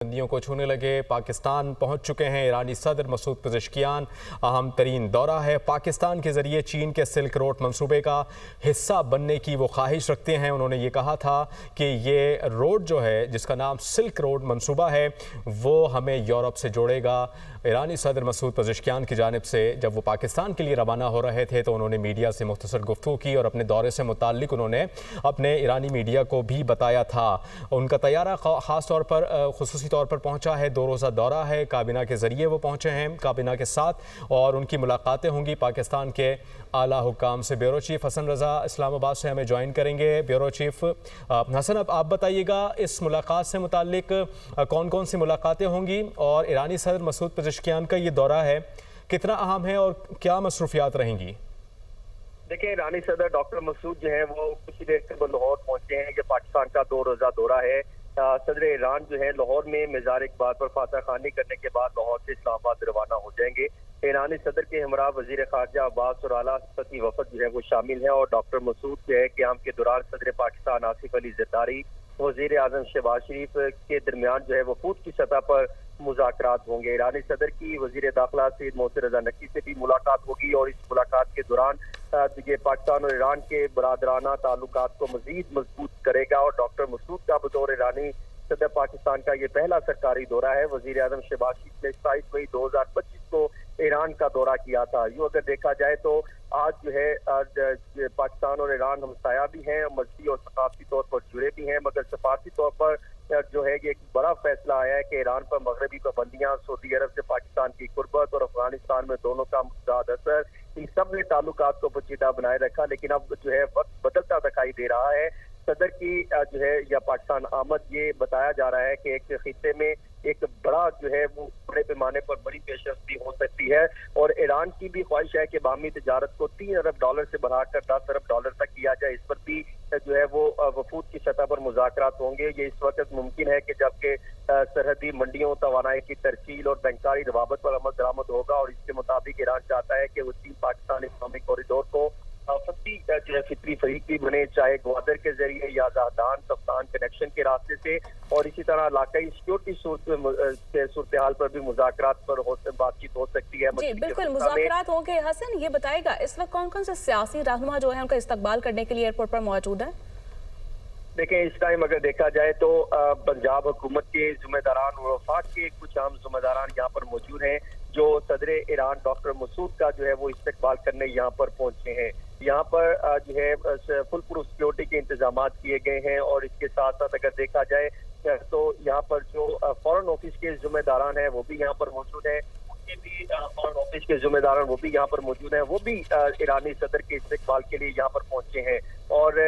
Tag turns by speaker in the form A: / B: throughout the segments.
A: बुलंदियों को छूने लगे। पाकिस्तान पहुंच चुके हैं ईरानी सदर मसूद पेज़ेश्कियान। अहम तरीन दौरा है। पाकिस्तान के ज़रिए चीन के सिल्क रोड मंसूबे का हिस्सा बनने की वो ख्वाहिश रखते हैं। उन्होंने ये कहा था कि ये रोड जो है, जिसका नाम सिल्क रोड मंसूबा है, वो हमें यूरोप से जोड़ेगा। ईरानी सदर मसूद पेज़ेश्कियान की जानिब से जब वो पाकिस्तान के लिए रवाना हो रहे थे तो उन्होंने मीडिया से मुख्तसर गुफ्तगू की और अपने दौरे से मुताल्लिक उन्होंने अपने ईरानी मीडिया को भी बताया था। उनका तैयारा ख़ास तौर पर खुसूसी तौर पर पहुंचा है। 2 रोज़ा दौरा है। काबीना के ज़रिए वो पहुंचे हैं, काबीना के साथ, और उनकी मुलाकातें होंगी पाकिस्तान के आला हुक्काम से। ब्यूरो चीफ हसन रज़ा इस्लामाबाद से हमें ज्वाइन करेंगे। ब्यूरो चीफ हसन, अब आप बताइएगा इस मुलाकात से मुताल्लिक कौन कौन सी मुलाकातें होंगी और ईरानी सदर मसूद पेज़ेश्कियान का ये दौरा है कितना अहम है और क्या मसरूफियात रहेंगी?
B: देखिए, ईरानी सदर डॉक्टर मसूद जो है वो कुछ ही देर कबल लाहौर पहुंचे हैं। ये पाकिस्तान का 2 रोज़ा दौरा है। सदर ईरान जो है लाहौर में मज़ार इकबाल पर फातह खानी करने के बाद लाहौर से इस्लामाबाद रवाना हो जाएंगे। ईरानी सदर के हमरा वजीर खारजा अब्बास और आला सतही वफद जो है वो शामिल है। और डॉक्टर मसूद जो है क़याम के दौरान सदर पाकिस्तान आसिफ अली ज़रदारी, वज़ीर आज़म शहबाज शरीफ के दरमियान जो है वफूद की सतह पर मुज़ाकरात होंगे। ईरानी सदर की वज़ीर दाखिला सैयद मोहसिन रज़ा नकवी से भी मुलाकात होगी और इस मुलाकात के दौरान ये पाकिस्तान और ईरान के बरादराना ताल्लुकात को मज़ीद मजबूत करेगा। और डॉक्टर मसूद का बतौर ईरानी सदर पाकिस्तान का ये पहला सरकारी दौरा है। वज़ीर आज़म शहबाज शरीफ ने 27 मई 2025 को ईरान का दौरा किया था। यूँ अगर देखा जाए तो आज जो है पाकिस्तान और ईरान हमसाया भी हैं, मजहबी और सकाफती तौर पर जुड़े भी हैं, मगर सफारती तौर पर जो है ये एक बड़ा फैसला आया है कि ईरान पर मगरबी पाबंदियां, सऊदी अरब से पाकिस्तान की कुर्बत और अफगानिस्तान में दोनों का मुतज़ाद असर, इन सब ने ताल्लुकात को पेचीदा बनाए रखा। लेकिन अब जो है वक्त बदलता दिखाई दे रहा है। सदर की जो है या पाकिस्तान आमद, ये बताया जा रहा है कि एक खित्ते में एक बड़ा जो है वो बड़े पैमाने पर बड़ी पेशरफ्ती हो सकती है। और ईरान की भी ख्वाहिश है कि बाहमी तजारत को $3 अरब से बढ़ाकर $10 अरब तक किया जाए। इस पर भी जो है वो वफूद की सतह पर मुज़ाकरात होंगे। ये इस वक्त मुमकिन है कि जबकि सरहदी मंडियों, तवानाई की तरसील और बैंकारी रवाबत पर अमल दरामद होगा। और इसके मुताबिक ईरान चाहता है कि वो चीन पाकिस्तान इस्लामिक कॉरिडोर को जो है फित्री फरीक भी बने, चाहे ग्वादर के जरिए या ज़ाहदान सफ्तान कनेक्शन के रास्ते से। और इसी तरह इलाकाई सिक्योरिटी सूरत हाल पर भी मुज़ाकरात पर बातचीत हो सकती है।
C: जी बिल्कुल, मुज़ाकरात होंगे। हसन, ये बताएगा इस वक्त कौन कौन से सियासी रहनुमा जो है उनका इस्तकबाल करने के लिए एयरपोर्ट पर मौजूद है?
B: देखिए, इस टाइम अगर देखा जाए तो पंजाब हुकूमत के जिम्मेदारान और वफाक के कुछ आम जिम्मेदारान यहाँ पर मौजूद हैं, जो सदर ईरान डॉक्टर मसूद का जो है वो इस्तकबाल करने यहाँ पर पहुंचे हैं। यहाँ पर जो है फुल प्रूफ सिक्योरिटी के इंतजाम किए गए हैं। और इसके साथ साथ अगर देखा जाए तो यहाँ पर जो फॉरेन ऑफिस के जिम्मेदारान हैं वो भी यहाँ पर मौजूद हैं। उनके भी फॉरेन ऑफिस के जिम्मेदारान वो भी यहाँ पर मौजूद हैं। वो भी ईरानी सदर के इस्तकबाल के लिए यहाँ पर पहुंचे हैं। और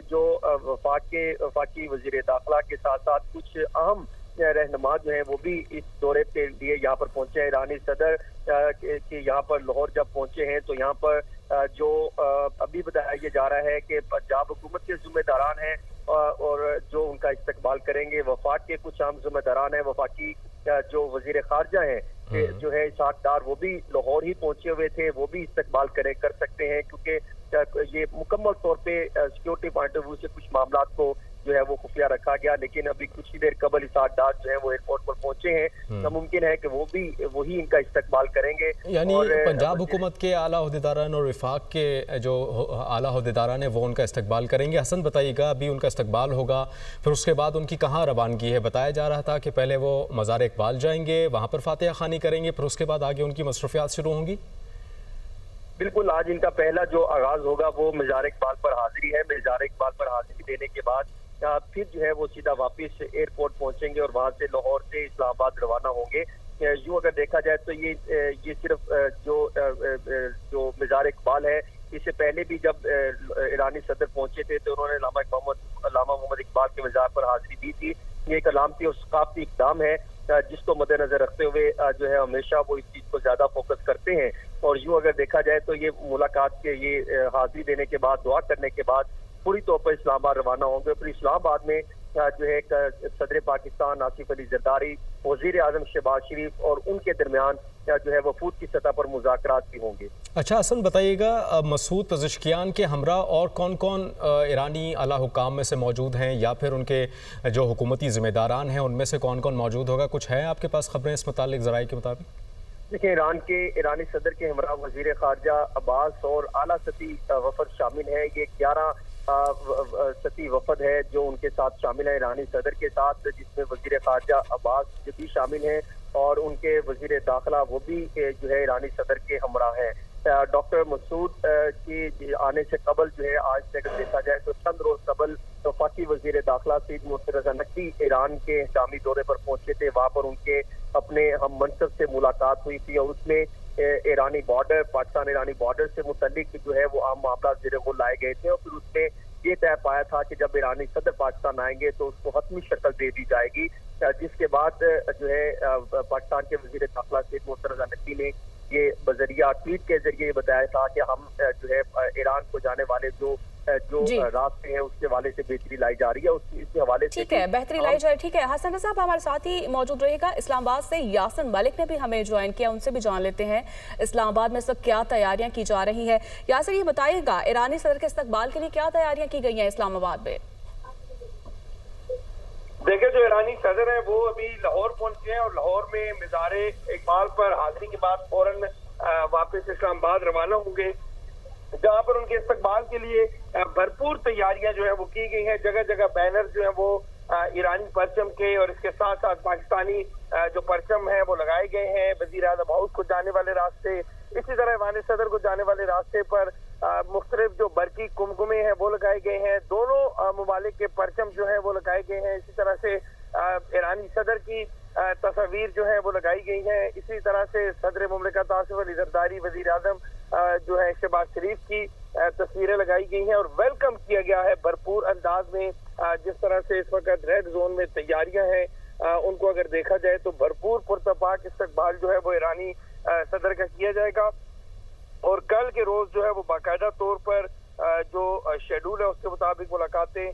B: जो वफाकी वजीर दाखिला के साथ साथ कुछ अहम रहनुमा जो है वो भी इस दौरे के लिए यहाँ पर पहुंचे हैं। ईरानी सदर के यहाँ पर लाहौर जब पहुंचे हैं तो यहाँ पर जो अभी बताया जा रहा है कि पंजाब हुकूमत के जिम्मेदारान हैं और जो उनका इस्तकबाल करेंगे। वफाक के कुछ आम जिम्मेदारान हैं, वफाकी जो वजीर खारजा हैं जो है इसाक डार, वो भी लाहौर ही पहुंचे हुए थे, वो भी इस्तकबाल कर सकते हैं। क्योंकि ये मुकम्मल तौर पे सिक्योरिटी पॉइंट ऑफ व्यू से कुछ मामला को जो है वो खुफिया रखा गया। लेकिन अभी कुछ ही देर कबल इसाक डार जो है वो एयरपोर्ट पर पहुंचे हैं, तो मुमकिन है कि वही इनका इस्तकबाल करेंगे।
A: यानी पंजाब हुकूमत के आला अहदेदारान और वफाक के जो आला अहदेदारान है वो उनका इस्तकबाल करेंगे। हसन, बताइएगा अभी उनका इस्तकबाल होगा, फिर उसके बाद उनकी कहाँ रवानगी है? बताया जा रहा था कि पहले वो मज़ार इकबाल जाएंगे, वहाँ पर फातिहा खानी करेंगे, फिर उसके बाद आगे उनकी मसरूफियात शुरू होंगी।
B: बिल्कुल, आज इनका पहला जो आगाज होगा वो मज़ार इकबाल पर हाजिरी है। मज़ार इकबाल पर हाजिरी देने के बाद फिर जो है वो सीधा वापस एयरपोर्ट पहुंचेंगे और वहां से लाहौर से इस्लामाबाद रवाना होंगे। यूँ अगर देखा जाए तो ये सिर्फ जो मज़ार इकबाल है, इससे पहले भी जब ईरानी सदर पहुंचे थे तो उन्होंने अल्लामा मोहम्मद इकबाल के मज़ार पर हाजिरी दी थी। ये एक अलामती और सकाफती इक़दाम है जिसको मद्देनजर रखते हुए जो है हमेशा वो इस चीज को ज्यादा फोकस करते हैं। और यूँ अगर देखा जाए तो ये मुलाकात के ये हाजिरी देने के बाद, दुआ करने के बाद पूरी तौर पर इस्लामाबाद रवाना होंगे। फिर इस्लामाबाद में जो है सदर पाकिस्तान आसिफ अली जरदारी, वजीर आजम शहबाज शरीफ और उनके दरमियान जो है वफूद की सतह पर मुज़ाकरात भी होंगे।
A: अच्छा हसन, बताइएगा मसूद पज़ेश्कियान के हमरा और कौन कौन ईरानी आला हुकाम में से मौजूद हैं, या फिर उनके जो हुकूमती ज़िम्मेदारान हैं उनमें से कौन कौन मौजूद होगा? कुछ है आपके पास खबरें इस मुतालिक ज़राए के मुताबिक?
B: देखिए, ईरान के ईरानी सदर के हमरा वजीर खारजा अब्बास और आला सती वफद शामिल है। ये 11 सती वफद है जो उनके साथ शामिल है ईरानी सदर के साथ, जिसमें वजीर खारजा अब्बास भी शामिल हैं और उनके वजीर दाखिला वो भी जो है ईरानी सदर के हमरा हैं। डॉक्टर मसूद की आने से कबल जो है, आज से अगर देखा जाए तो चंद रोज कबल वफाकी वजीर दाखिला सईद मुर्तज़ा नकवी ईरान के हंगामी दौरे पर पहुंचे थे। वहाँ पर उनके अपने हम मनसब से मुलाकात हुई थी और उसमें ईरानी बॉर्डर, पाकिस्तान ईरानी बॉर्डर से मुतल्लिक जो है वो आम मामला ज़ेरे गौर लाए गए थे और फिर उसमें ये तय पाया था कि जब ईरानी सदर पाकिस्तान आएंगे तो उसको हतमी शक्ल दे दी जाएगी, जिसके बाद जो है पाकिस्तान के वजीर दाखिला सईद मुर्तज़ा नकवी ने ये बजरिया ट्वीट के जरिए बताया था कि हम जो है ईरान को जाने वाले जो रास्ते हैं उसके हवाले से बेहतरी लाई जा रही है, इसके हवाले से
C: ठीक है, बेहतरी लाई जा रही है। ठीक है, हसन साहब हमारे साथ ही मौजूद रहेगा। इस्लामाबाद से यासिन मलिक ने भी हमें ज्वाइन किया, उनसे भी जान लेते हैं इस्लामाबाद में सब क्या तैयारियां की जा रही है। यासिन, ये बताइएगा ईरानी सदर के इस्तकबाल के लिए क्या तैयारियां की गई हैं इस्लामाबाद में?
D: देखिए, जो ईरानी सदर है वो अभी लाहौर पहुंचे हैं और लाहौर में मिज़ारे इकबाल पर हाजिरी के बाद फौरन वापस इस्लामाबाद रवाना होंगे, जहां पर उनके इस्तकबाल के लिए भरपूर तैयारियां जो है वो की गई हैं। जगह जगह बैनर जो है वो ईरानी परचम के और इसके साथ साथ पाकिस्तानी जो परचम है वो लगाए गए हैं। वजीर आज़म हाउस को जाने वाले रास्ते, इसी तरह ईरानी सदर को जाने वाले रास्ते पर मुख्तलिफ जो बरकी कुमकुमे हैं वो लगाए गए हैं। दोनों ममालिक के परचम जो है वो लगाए गए हैं। इसी तरह से ईरानी सदर की तस्वीर जो है वो लगाई गई है। इसी तरह से सदर मुमलिकत आसिफ अली जरदारी, वजीर आज़म जो है शहबाज शरीफ की तस्वीरें लगाई गई हैं और वेलकम किया गया है भरपूर अंदाज में। जिस तरह से इस वक्त रेड जोन में तैयारियां हैं उनको अगर देखा जाए तो भरपूर पुरतपाक इस्तकबाल जो है वो ईरानी सदर का किया जाएगा और कल के रोज जो है वो बाकायदा तौर पर जो शेड्यूल है उसके मुताबिक मुलाकातें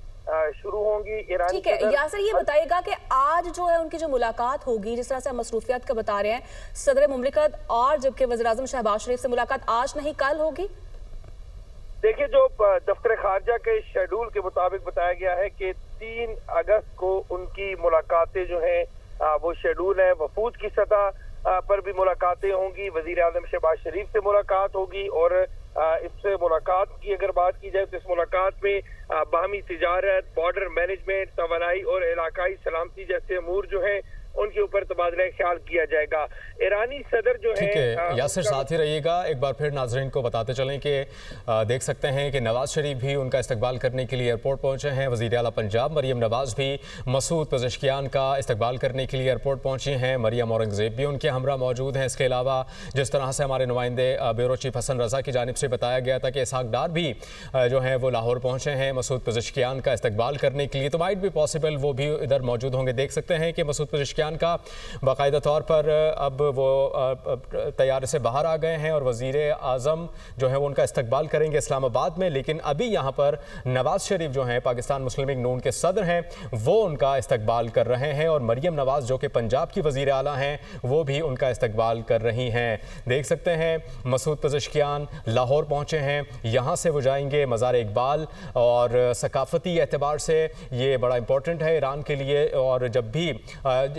D: शुरू होंगी। ईरानी
C: ठीक है यासिर, ये बताइएगा कि आज जो है उनकी जो मुलाकात होगी, जिस तरह से मसरूफियात का बता रहे हैं सदर मुमलिकत और जबकि वज़ीर आज़म शहबाज शरीफ से मुलाकात आज नहीं कल होगी?
D: देखिए, जो दफ्तर खारजा के शेड्यूल के मुताबिक बताया गया है कि 3 अगस्त को उनकी मुलाकातें जो हैं वो शेड्यूल है। वफूद की सतह पर भी मुलाकातें होंगी, वजीर आज़म शहबाज शरीफ से मुलाकात होगी और इससे मुलाकात की अगर बात की जाए तो इस मुलाकात में बाहमी तिजारत, बॉर्डर मैनेजमेंट, तवानाई और इलाकाई सलामती जैसे अमूर जो हैं उनके ऊपर तबादला ख्याल किया जाएगा। ईरानी सदर जो है,
A: ठीक है यासिर, साथ ही रहिएगा। एक बार फिर नाजरीन को बताते चलें कि देख सकते हैं कि नवाज शरीफ भी उनका इस्तकबाल करने के लिए एयरपोर्ट पहुंचे हैं। वज़ीर आला पंजाब मरियम नवाज भी मसूद पज़ेश्कियान का इस्तकबाल करने के लिए एयरपोर्ट पहुंची हैं। मरियम औरंगज़ेब भी उनके हमरा मौजूद हैं। इसके अलावा जिस तरह से हमारे नुमाइंदे ब्यूरो चीफ हसन रज़ा की जानिब से बताया गया था कि इसहाक डार भी जो हैं वो लाहौर पहुँचे हैं मसूद पज़ेश्कियान का इस्तकबाल करने के लिए, तो माइट भी पॉसिबल वो भी इधर मौजूद होंगे। देख सकते हैं कि मसूद पज़ेश्कियान का बाकायदा तौर पर अब वो तैयारी से बाहर आ गए हैं और वज़ीर आज़म जो है वो उनका इस्तकबाल करेंगे इस्लामाबाद में। लेकिन अभी यहाँ पर नवाज शरीफ जो हैं पाकिस्तान मुस्लिम लीग नून के सदर हैं वो उनका इस्तकबाल कर रहे हैं और मरियम नवाज जो कि पंजाब की वज़ीर आला हैं वो भी उनका इस्तकबाल कर रही हैं। देख सकते हैं मसूद पज़ेश्कियान लाहौर पहुँचे हैं, यहाँ से वो जाएंगे मज़ार इकबाल और सकाफ़ती एतबार से ये बड़ा इंपॉर्टेंट है ईरान के लिए। और जब भी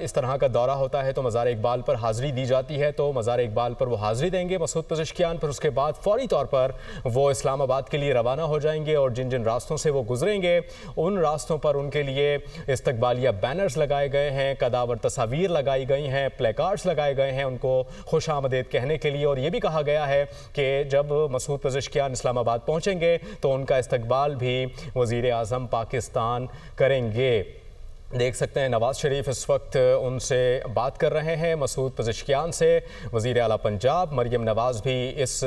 A: इस तरह का दौरा होता है तो मज़ार इकबाल पर हाज़िरी दी जाती है, तो मज़ार इकबाल पर वो हाज़िरी देंगे मसूद पज़ेश्कियान पर। उसके बाद फौरी तौर पर वो इस्लामाबाद के लिए रवाना हो जाएंगे और जिन जिन रास्तों से वो गुजरेंगे उन रास्तों पर उनके लिए इस्तकबालिया बैनर्स लगाए गए हैं, कदावर तस्वीर लगाई गई हैं, प्लेकार्ड्स लगाए गए हैं उनको खुश आमदीद कहने के लिए। और ये भी कहा गया है कि जब मसूद पज़ेश्कियान इस्लामाबाद पहुँचेंगे तो उनका इस्तकबाल भी वज़ीर आज़म पाकिस्तान करेंगे। देख सकते हैं नवाज शरीफ इस वक्त उनसे बात कर रहे हैं मसूद पज़ेश्कियान से। वज़ीर आला पंजाब मरियम नवाज भी इस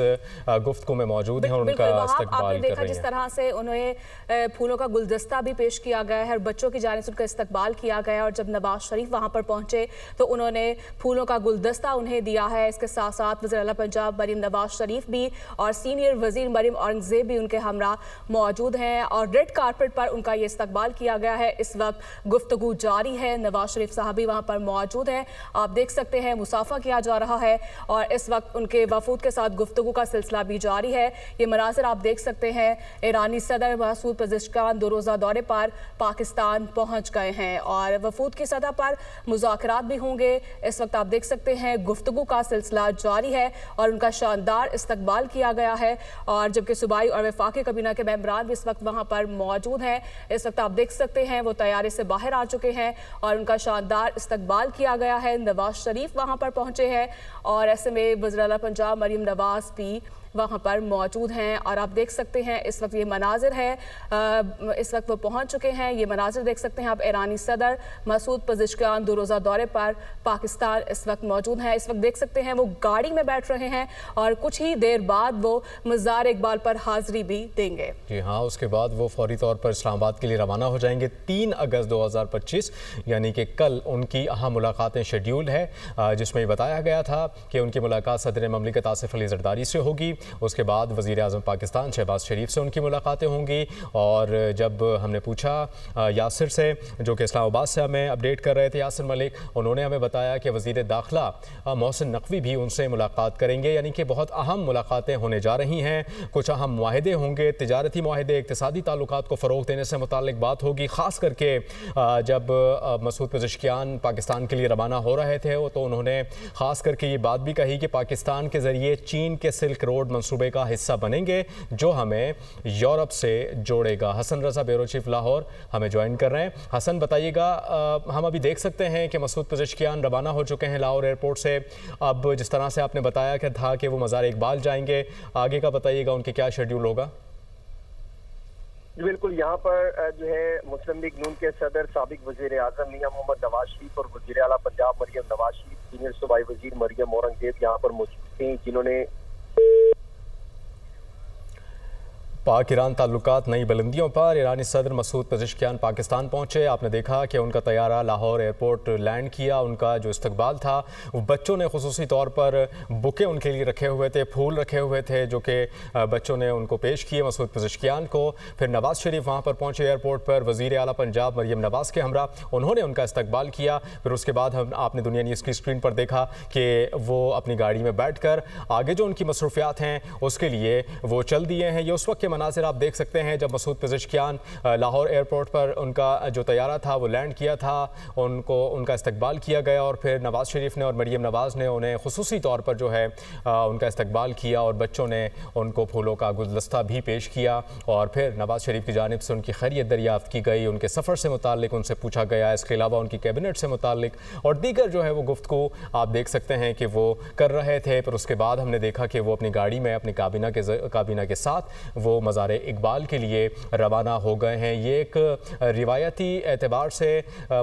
A: गुफ्तगू में मौजूद हैं और उनका इस्तकबाल कर रही हैं।
C: जिस तरह से उन्हें फूलों का गुलदस्ता भी पेश किया गया है और बच्चों की जानिब से उनका इस्तकबाल किया गया और जब नवाज शरीफ वहाँ पर पहुँचे तो उन्होंने फूलों का गुलदस्ता उन्हें दिया है। इसके साथ साथ वज़ीर आला पंजाब मरियम नवाज शरीफ भी और सीनियर वज़ीर मरियम औरंगज़ेब भी उनके हमरा मौजूद हैं और रेड कारपेट पर उनका ये इस्तकबाल किया गया है। इस वक्त गुफ्तगू गुफ्तगू जारी है। नवाज शरीफ साहब भी वहाँ पर मौजूद हैं। आप देख सकते हैं मुसाफा किया जा रहा है और इस वक्त उनके वफूद के साथ गुफ्तगू का सिलसिला भी जारी है। ये मनाज़िर आप देख सकते हैं। ईरानी सदर मसूद पेज़ेश्कियान 2 रोज़ा दौरे पर पाकिस्तान पहुँच गए हैं और वफूद की सतह पर मुज़ाकरात भी होंगे। इस वक्त आप देख सकते हैं गुफ्तगू का सिलसिला जारी है और उनका शानदार इस्तकबाल किया गया है और जबकि सूबाई और वफाकी काबीना के मेंबरान भी इस वक्त वहाँ पर मौजूद हैं। इस वक्त आप देख सकते हैं वो तैयारी से बाहर आ चुके हैं और उनका शानदार इस्तकबाल किया गया है। नवाज शरीफ वहाँ पर पहुँचे हैं और ऐसे में वज़ीर आला पंजाब मरियम नवाज भी वहाँ पर मौजूद हैं और आप देख सकते हैं इस वक्त ये मनाजिर है। इस वक्त वो पहुँच चुके हैं। ये मनाजिर देख सकते हैं आप। ईरानी सदर मसूद पेज़ेश्कियान 2 रोज़ा दौरे पर पाकिस्तान इस वक्त मौजूद हैं। इस वक्त देख सकते हैं वो गाड़ी में बैठ रहे हैं और कुछ ही देर बाद वो मज़ार इकबाल पर हाज़िरी भी देंगे।
A: जी हाँ, उसके बाद वो फौरी तौर पर इस्लामाबाद के लिए रवाना हो जाएंगे। 3 अगस्त 2025 यानी कि कल उनकी अहम मुलाकातें शेड्यूल है, जिसमें बताया गया था कि उनकी मुलाकात सदर ममलिकत आसिफ अली ज़रदारी से होगी। उसके बाद वज़ीर आज़म पाकिस्तान शहबाज शरीफ से उनकी मुलाकातें होंगी। और जब हमने पूछा यासिर से, जो कि इस्लामाबाद से हमें अपडेट कर रहे थे, यासिर मलिक, उन्होंने हमें बताया कि वज़ीर दाखिला मोहसिन नकवी भी उनसे मुलाकात करेंगे। यानी कि बहुत अहम मुलाकातें होने जा रही हैं। कुछ अहम मुआहदे होंगे, तिजारती मुआहदे, इक़्तिसादी ताल्लुकात को फ़रोग़ देने से मुताल्लिक़ बात होगी। ख़ास करके जब मसूद पेज़ेश्कियान पाकिस्तान के लिए रवाना हो रहे थे तो उन्होंने ख़ास करके ये बात भी कही कि पाकिस्तान के ज़रिए चीन के सिल्क रोड मंसूबे का हिस्सा बनेंगे, जो हमें यूरोप से जोड़ेगा। हसन रज़ा ब्यूरो चीफ लाहौर हमें ज्वाइन कर रहे हैं। हसन, बताइएगा, हम अभी देख सकते हैं कि मसूद पेज़ेश्कियान रवाना हो चुके हैं लाहौर एयरपोर्ट से। अब जिस तरह से आपने बताया कि था कि वो मज़ार इकबाल जाएंगे, आगे का बताइएगा उनके क्या शेड्यूल होगा?
B: बिल्कुल, यहाँ पर जो है मुस्लिम लीग नून के सदर साबिक वज़ीर आज़म मियां मोहम्मद नवाज शरीफ और वज़ीर आला पंजाब मरियम नवाज शरीफ, सीनियर सूबाई वज़ीर मरियम औरंगज़ेब यहाँ पर मौजूद थे, जिन्होंने
A: पाक ईरान ताल्लुकात नई बुलंदियों पर। ईरानी सदर मसूद पेज़ेश्कियान पाकिस्तान पहुँचे। आपने देखा कि उनका तैयारा लाहौर एयरपोर्ट लैंड किया। उनका जो इस्तकबाल था, बच्चों ने खुसूसी तौर पर बुके उनके लिए रखे हुए थे, फूल रखे हुए थे, जो कि बच्चों ने उनको पेश किए मसूद पेज़ेश्कियान को। फिर नवाज शरीफ वहाँ पर पहुँचे एयरपोर्ट पर, वज़ीर आला पंजाब मरियम नवाज के हमरा, उन्होंने उनका इस्तकबाल किया। फिर उसके बाद आपने दुनिया न्यूज़ की स्क्रीन पर देखा कि वो अपनी गाड़ी में बैठ कर आगे जो उनकी मसरूफियात हैं उसके लिए वो चल दिए हैं। ये उस वक्त के मनाज़िर आप देख सकते हैं जब मसूद पेज़ेश्कियान लाहौर एयरपोर्ट पर उनका जो तैयारा था वो लैंड किया था, उनका इस्तकबाल किया गया और फिर नवाज शरीफ ने और मरियम नवाज़ ने उन्हें खुसूसी तौर पर जो है उनका इस्तकबाल किया और बच्चों ने उनको फूलों का गुलदस्ता भी पेश किया। और फिर नवाज शरीफ की जानिब से उनकी खैरियत दरियाफ़्त की गई, उनके सफ़र से मुताल्लिक उनसे पूछा गया, इसके अलावा उनकी कैबिनेट से मुताल्लिक और दीगर जो है वो गुफ्तगू आप देख सकते हैं कि वो कर रहे थे। फिर उसके बाद हमने देखा कि वो अपनी गाड़ी में अपनी काबीना के साथ वो मज़ार इकबाल के लिए रवाना हो गए हैं। ये एक रिवायती एतबार से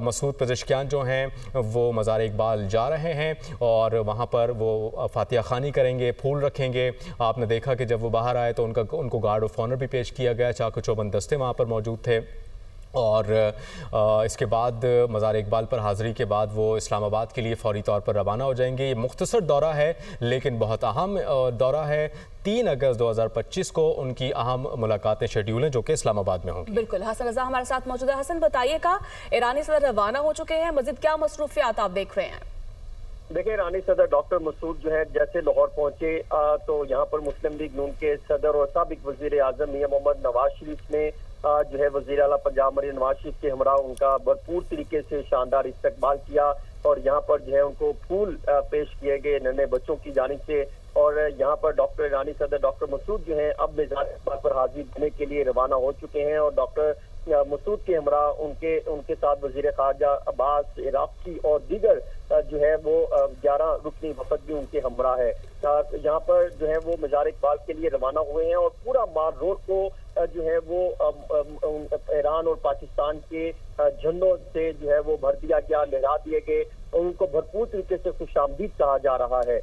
A: मसूद पेज़ेश्कियान जो हैं वो मज़ार इकबाल जा रहे हैं और वहाँ पर वो फातिहा खानी करेंगे, फूल रखेंगे। आपने देखा कि जब वो बाहर आए तो उनको गार्ड ऑफ ऑनर भी पेश किया गया, चाकू चौबंद दस्ते वहाँ पर मौजूद थे। और इसके बाद मज़ार इकबाल पर हाज़िरी के बाद वो इस्लामाबाद के लिए फ़ौरी तौर पर रवाना हो जाएंगे। ये मुख्तसर दौरा है लेकिन बहुत अहम दौरा है। 3 अगस्त 2025 को उनकी अहम मुलाकातें शेड्यूल हैं जो कि इस्लामाबाद में होंगी।
C: बिल्कुल, हसन रज़ा हमारे साथ मौजूद है। हसन, बताइएगा, ईरानी सदर रवाना हो चुके हैं, मज़ीद क्या मसरूफियात आप देख रहे हैं?
B: देखिए, ईरानी सदर डॉक्टर मसूद जो है जैसे लाहौर पहुंचे तो यहाँ पर मुस्लिम लीग नून के सदर और साबिक वज़ीर आज़म मियां मोहम्मद नवाज शरीफ ने जो है वज़ीर आला पंजाब मरियम नवाज शरीफ के हमरा उनका भरपूर तरीके से शानदार इस्तकबाल किया और यहाँ पर जो है उनको फूल पेश किए गए नन्हे बच्चों की जानिब से। और यहाँ पर डॉक्टर ईरानी सदर डॉक्टर मसूद जो है अब मज़ार इकबाल पर हाजिर होने के लिए रवाना हो चुके हैं और डॉक्टर मसूद के हमरा उनके साथ वज़ीर ख़ारजा अब्बास इराक़ी और दीगर जो है वो 11 रुकनी वफद भी उनके हमरा है। यहाँ पर जो है वो मज़ार इकबाल के लिए रवाना हुए हैं और पूरा मार रोड को जो है वो ईरान और पाकिस्तान के झंडों से जो है वो भर दिया गया, लहरा दिए गए और उनको भरपूर तरीके से खुशामदीद कहा जा रहा है।